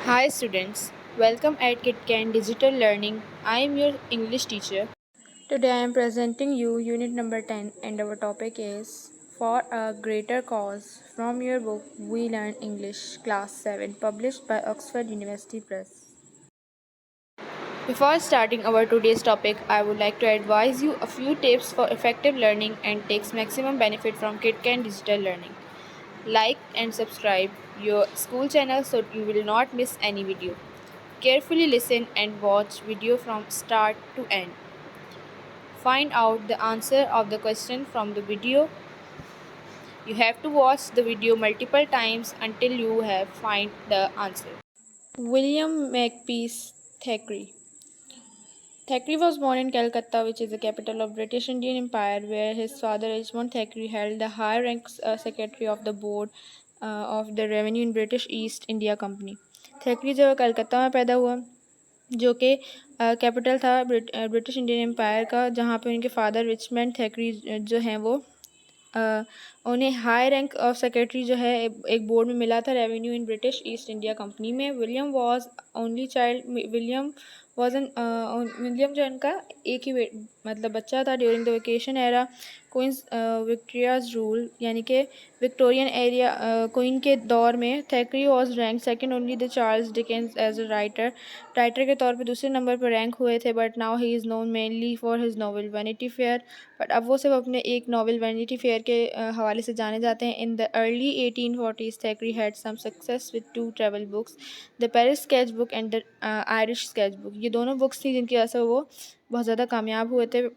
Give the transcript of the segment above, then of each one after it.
Hi students, welcome at KitCan Digital Learning. I am your English teacher. Today I am presenting you unit number 10 and our topic is For a Greater Cause from your book We Learn English Class 7 published by Oxford University Press. Before starting our today's topic, I would like to advise you a few tips for effective learning and takes maximum benefit from KitCan Digital Learning. Like and subscribe your school channel so you will not miss any video. Carefully listen and watch video from start to end. Find out the answer of the question from the video. You have to watch the video multiple times until you have find the answer. William Makepeace Thackeray. Thackeray was born in Calcutta, which is the capital of British Indian Empire, where his father Richmond Thackeray held the high rank secretary of the board of the revenue in British East India Company. थैकरे जो है कलकत्ता में पैदा हुआ जो कि capital था British Indian empire का, जहाँ पे उनके फादर रिचमंड थैकरे जो हैं वो उन्हें हाई रैंक ऑफ सेक्रेटरी जो है एक बोर्ड में मिला था revenue in British East India Company में। William was only child. William जो इनका एक ही मतलब बच्चा था during the vacation era Queen's Victoria's rule, यानी कि विक्टोरियन एरिया क्वीन के दौर में Thackeray was rank second only the Charles Dickens as a writer के तौर पे दूसरे नंबर पर रैंक हुए थे। But now he is known mainly for his novel Vanity Fair. But अब वो सिर्फ अपने एक नॉवल वैनिटी फेयर के हवाले से जाने जाते हैं। In the early 1840s Thackeray had some success with two travel books, the Paris sketch book and the Irish sketch book. ये दोनों बुक्स थी जिनकी वजह से वो बहुत ज़्यादा कामयाब हुए थे।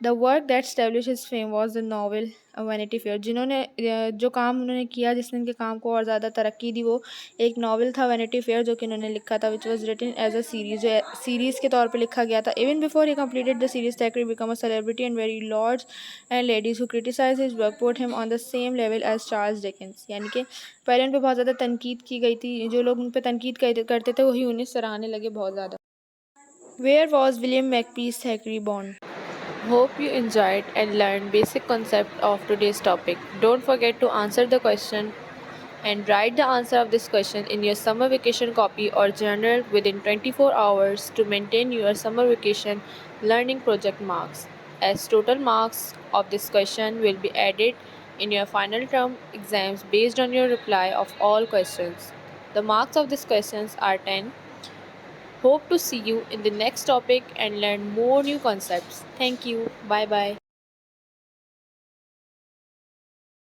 The work that establish his fame was the novel vanity fair. जिन्होंने जो काम उन्होंने किया, जिसने उनके काम को और ज़्यादा तरक्की दी, वो एक नावल था वैनिटी फेयर जो कि उन्होंने लिखा था, which was written as a series, जो सीरीज़ के तौर पे लिखा गया था। Even before he completed the series Thackeray become a celebrity and very lords and ladies who criticise his work put him on the same level as Charles Dickens. यानी कि पहले उन पर बहुत ज़्यादा तनकीद की गई थी, जो लोग उन पर तनकीद करते थे वही उन्हें सराहने लगे बहुत ज़्यादा। Where was William Makepeace Thackeray born? Hope you enjoyed and learned basic concept of today's topic. Don't forget to answer the question and write the answer of this question in your summer vacation copy or journal within 24 hours to maintain your summer vacation learning project marks, as total marks of this question will be added in your final term exams based on your reply of all questions. The marks of these questions are 10. Hope to see you in the next topic and learn more new concepts. Thank you. Bye bye.